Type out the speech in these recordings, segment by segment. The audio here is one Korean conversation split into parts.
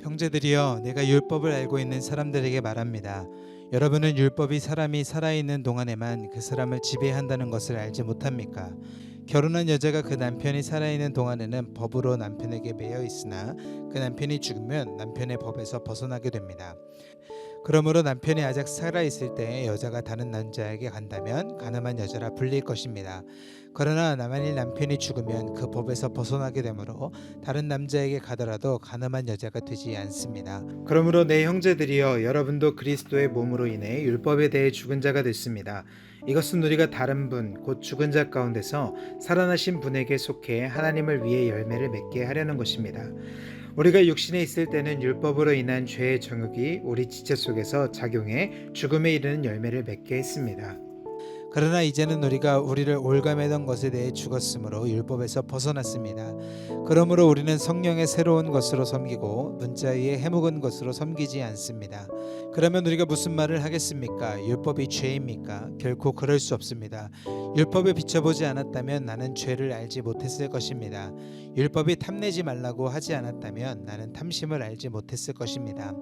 형제들이여, 내가 율법을 알고 있는 사람들에게 말합니다. 여러분은 율법이 사람이 살아있는 동안에만 그 사람을 지배한다는 것을 알지 못합니까? 결혼한 여자가 그 남편이 살아있는 동안에는 법으로 남편에게 매여 있으나 그 남편이 죽으면 남편의 법에서 벗어나게 됩니다. 그러므로 남편이 아직 살아있을 때 여자가 다른 남자에게 간다면 가늠한 여자라 불릴 것입니다. 그러나 만일 남편이 죽으면 그 법에서 벗어나게 되므로 다른 남자에게 가더라도 가늠한 여자가 되지 않습니다. 그러므로 내 형제들이여, 여러분도 그리스도의 몸으로 인해 율법에 대해 죽은 자가 됐습니다. 이것은 우리가 다른 분, 곧 죽은 자 가운데서 살아나신 분에게 속해 하나님을 위해 열매를 맺게 하려는 것입니다. 우리가 육신에 있을 때는 율법으로 인한 죄의 정욕이 우리 지체 속에서 작용해 죽음에 이르는 열매를 맺게 했습니다. 그러나 이제는 우리가 우리를 올가매던 것에 대해 죽었으므로 율법에서 벗어났습니다. 그러므로 우리는 성령의 새로운 것으로 섬기고 문자위의 해묵은 것으로 섬기지 않습니다. 그러면 우리가 무슨 말을 하겠습니까? 율법이 죄입니까? 결코 그럴 수 없습니다. 율법에 비춰보지 않았다면 나는 죄를 알지 못했을 것입니다. 율법이 탐내지 말라고 하지 않았다면 나는 탐심을 알지 못했을 것입니다.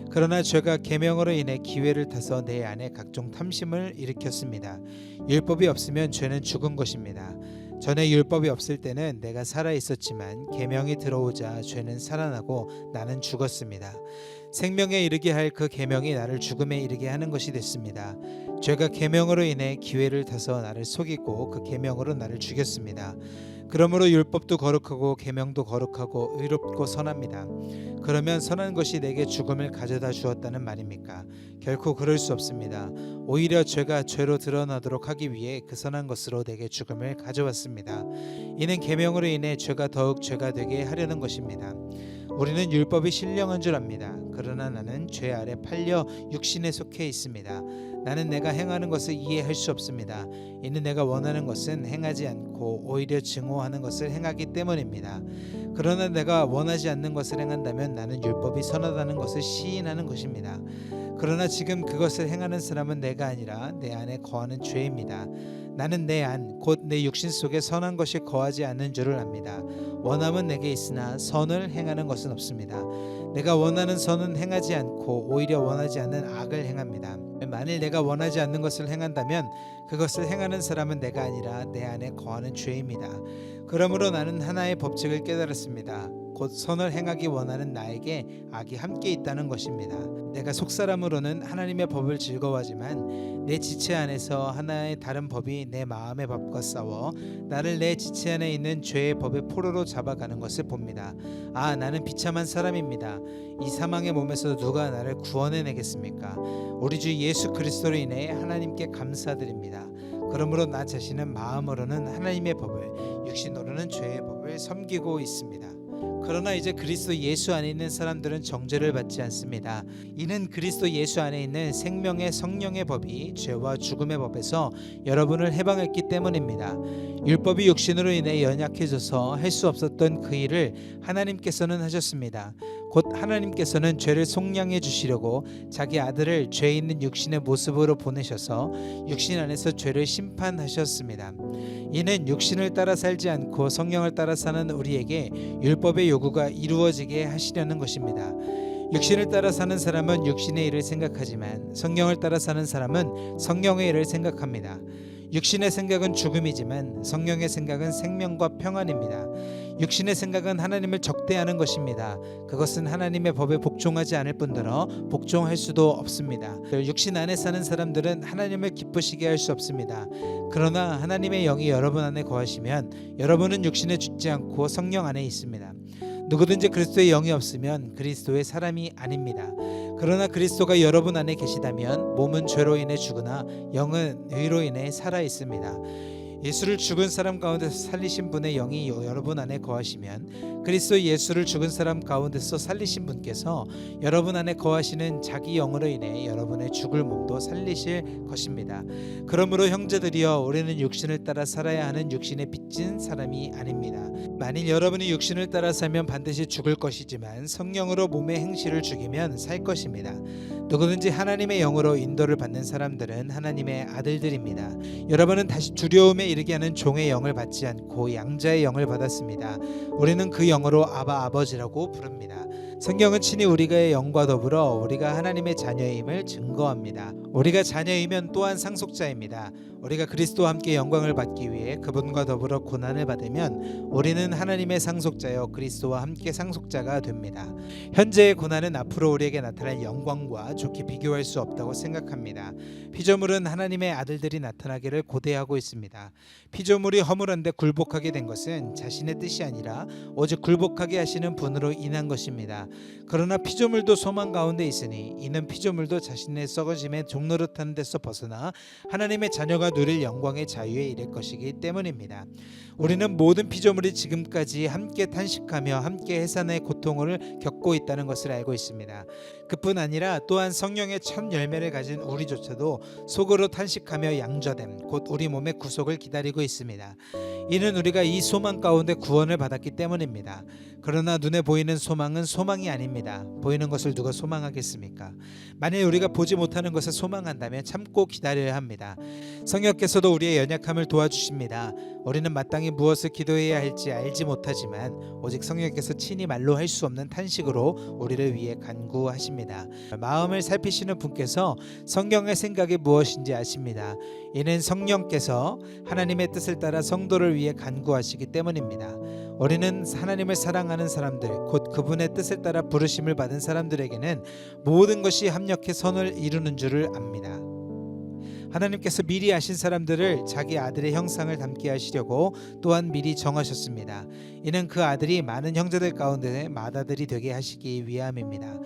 그러나 죄가 계명으로 인해 기회를 타서 내 안에 각종 탐심을 일으켰습니다. 율법이 없으면 죄는 죽은 것입니다. 전에 율법이 없을 때는 내가 살아 있었지만 계명이 들어오자 죄는 살아나고 나는 죽었습니다. 생명에 이르게 할 그 계명이 나를 죽음에 이르게 하는 것이 됐습니다. 죄가 계명으로 인해 기회를 타서 나를 속이고 그 계명으로 나를 죽였습니다. 그러므로 율법도 거룩하고 계명도 거룩하고 의롭고 선합니다. 그러면 선한 것이 내게 죽음을 가져다 주었다는 말입니까? 결코 그럴 수 없습니다. 오히려 죄가 죄로 드러나도록 하기 위해 그 선한 것으로 내게 죽음을 가져왔습니다. 이는 계명으로 인해 죄가 더욱 죄가 되게 하려는 것입니다. 우리는 율법이 신령한 줄 압니다. 그러나 나는 죄 아래 팔려 육신에 속해 있습니다. 나는 내가 행하는 것을 이해할 수 없습니다. 이는 내가 원하는 것은 행하지 않고 오히려 증오하는 것을 행하기 때문입니다. 그러나 내가 원하지 않는 것을 행한다면 나는 율법이 선하다는 것을 시인하는 것입니다. 그러나 지금 그것을 행하는 사람은 내가 아니라 내 안에 거하는 죄입니다. 나는 내 안, 곧 내 육신 속에 선한 것이 거하지 않는 줄을 압니다. 원함은 내게 있으나 선을 행하는 것은 없습니다. 내가 원하는 선은 행하지 않고 오히려 원하지 않는 악을 행합니다. 만일 내가 원하지 않는 것을 행한다면 그것을 행하는 사람은 내가 아니라 내 안에 거하는 죄입니다. 그러므로 나는 하나의 법칙을 깨달았습니다. 곧 선을 행하기 원하는 나에게 악이 함께 있다는 것입니다. 내가 속사람으로는 하나님의 법을 즐거워하지만 내 지체 안에서 하나의 다른 법이 내 마음의 법과 싸워 나를 내 지체 안에 있는 죄의 법의 포로로 잡아가는 것을 봅니다. 아, 나는 비참한 사람입니다. 이 사망의 몸에서 누가 나를 구원해내겠습니까? 우리 주 예수 그리스도로 인해 하나님께 감사드립니다. 그러므로 나 자신은 마음으로는 하나님의 법을, 육신으로는 죄의 법을 섬기고 있습니다. 그러나 이제 그리스도 예수 안에 있는 사람들은 정죄를 받지 않습니다. 이는 그리스도 예수 안에 있는 생명의 성령의 법이 죄와 죽음의 법에서 여러분을 해방했기 때문입니다. 율법이 육신으로 인해 연약해져서 할 수 없었던 그 일을 하나님께서는 하셨습니다. 곧 하나님께서는 죄를 속량해 주시려고 자기 아들을 죄 있는 육신의 모습으로 보내셔서 육신 안에서 죄를 심판하셨습니다. 이는 육신을 따라 살지 않고 성령을 따라 사는 우리에게 율법의 요구가 이루어지게 하시려는 것입니다. 육신을 따라 사는 사람은 육신의 일을 생각하지만 성령을 따라 사는 사람은 성령의 일을 생각합니다. 육신의 생각은 죽음이지만 성령의 생각은 생명과 평안입니다. 육신의 생각은 하나님을 적대하는 것입니다. 그것은 하나님의 법에 복종하지 않을 뿐더러 복종할 수도 없습니다. 육신 안에 사는 사람들은 하나님을 기쁘시게 할 수 없습니다. 그러나 하나님의 영이 여러분 안에 거하시면 여러분은 육신에 죽지 않고 성령 안에 있습니다. 누구든지 그리스도의 영이 없으면 그리스도의 사람이 아닙니다. 그러나 그리스도가 여러분 안에 계시다면 몸은 죄로 인해 죽으나 영은 의로 인해 살아 있습니다. 예수를 죽은 사람 가운데서 살리신 분의 영이 여러분 안에 거하시면 그리스도 예수를 죽은 사람 가운데서 살리신 분께서 여러분 안에 거하시는 자기 영으로 인해 여러분의 죽을 몸도 살리실 것입니다. 그러므로 형제들이여, 우리는 육신을 따라 살아야 하는 육신에 빚진 사람이 아닙니다. 만일 여러분이 육신을 따라 살면 반드시 죽을 것이지만 성령으로 몸의 행실을 죽이면 살 것입니다. 누구든지 하나님의 영으로 인도를 받는 사람들은 하나님의 아들들입니다. 여러분은 다시 두려움에 이르게 하는 종의 영을 받지 않고 양자의 영을 받았습니다. 우리는 그 영으로 아바 아버지라고 부릅니다. 성경은 친히 우리가의 영과 더불어 우리가 하나님의 자녀임을 증거합니다. 우리가 자녀이면 또한 상속자입니다. 우리가 그리스도와 함께 영광을 받기 위해 그분과 더불어 고난을 받으면 우리는 하나님의 상속자여 그리스도와 함께 상속자가 됩니다. 현재의 고난은 앞으로 우리에게 나타날 영광과 좋게 비교할 수 없다고 생각합니다. 피조물은 하나님의 아들들이 나타나기를 고대하고 있습니다. 피조물이 허물한데 굴복하게 된 것은 자신의 뜻이 아니라 오직 굴복하게 하시는 분으로 인한 것입니다. 그러나 피조물도 소망 가운데 있으니 이는 피조물도 자신의 썩어짐의 종노릇하는 데서 벗어나 하나님의 자녀가 누릴 영광의 자유에 이를 것이기 때문입니다. 우리는 모든 피조물이 지금까지 함께 탄식하며 함께 해산의 고통을 겪고 있다는 것을 알고 있습니다. 그뿐 아니라 또한 성령의 첫 열매를 가진 우리조차도 속으로 탄식하며 양저됨 곧 우리 몸의 구속을 기다리고 있습니다. 이는 우리가 이 소망 가운데 구원을 받았기 때문입니다. 그러나 눈에 보이는 소망은 소망이 아닙니다. 보이는 것을 누가 소망하겠습니까? 만일 우리가 보지 못하는 것을 소망한다면 참고 기다려야 합니다. 성령께서도 우리의 연약함을 도와주십니다. 우리는 마땅히 무엇을 기도해야 할지 알지 못하지만 오직 성령께서 친히 말로 할 수 없는 탄식으로 우리를 위해 간구하십니다. 마음을 살피시는 분께서 성경의 생각이 무엇인지 아십니다. 이는 성령께서 하나님의 뜻을 따라 성도를 위해 간구하시기 때문입니다. 우리는 하나님을 사랑하는 사람들 곧 그분의 뜻을 따라 부르심을 받은 사람들에게는 모든 것이 합력해 선을 이루는 줄을 압니다. 하나님께서 미리 아신 사람들을 자기 아들의 형상을 닮게 하시려고 또한 미리 정하셨습니다. 이는 그 아들이 많은 형제들 가운데 맏아들이 되게 하시기 위함입니다.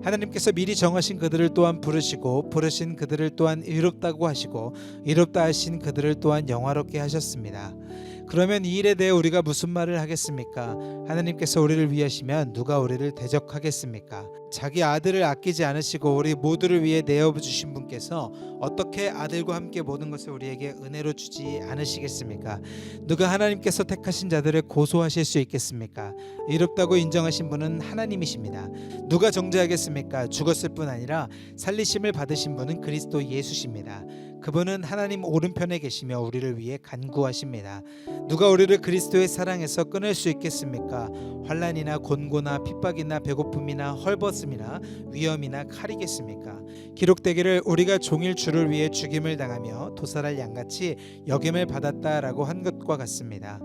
하나님께서 미리 정하신 그들을 또한 부르시고 부르신 그들을 또한 의롭다고 하시고 의롭다 하신 그들을 또한 영화롭게 하셨습니다. 그러면 이 일에 대해 우리가 무슨 말을 하겠습니까? 하나님께서 우리를 위하시면 누가 우리를 대적하겠습니까? 자기 아들을 아끼지 않으시고 우리 모두를 위해 내어주신 분께서 어떻게 아들과 함께 모든 것을 우리에게 은혜로 주지 않으시겠습니까? 누가 하나님께서 택하신 자들을 고소하실 수 있겠습니까? 의롭다고 인정하신 분은 하나님이십니다. 누가 정죄하겠습니까? 죽었을 뿐 아니라 살리심을 받으신 분은 그리스도 예수십니다. 그분은 하나님 오른편에 계시며 우리를 위해 간구하십니다. 누가 우리를 그리스도의 사랑에서 끊을 수 있겠습니까? 환난이나 곤고나 핍박이나 배고픔이나 헐벗음이나 위험이나 칼이겠습니까? 기록되기를 우리가 종일 주를 위해 죽임을 당하며 도살할 양같이 여김을 받았다라고 한 것과 같습니다.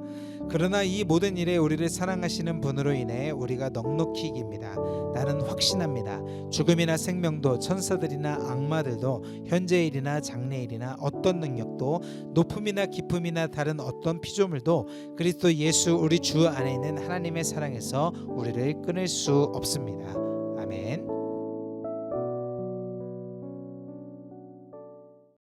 그러나 이 모든 일에 우리를 사랑하시는 분으로 인해 우리가 넉넉히 이깁니다. 나는 확신합니다. 죽음이나 생명도 천사들이나 악마들도 현재일이나 장래일이나 어떤 능력도 높음이나 깊음이나 다른 어떤 피조물도 그리스도 예수 우리 주 안에 있는 하나님의 사랑에서 우리를 끊을 수 없습니다.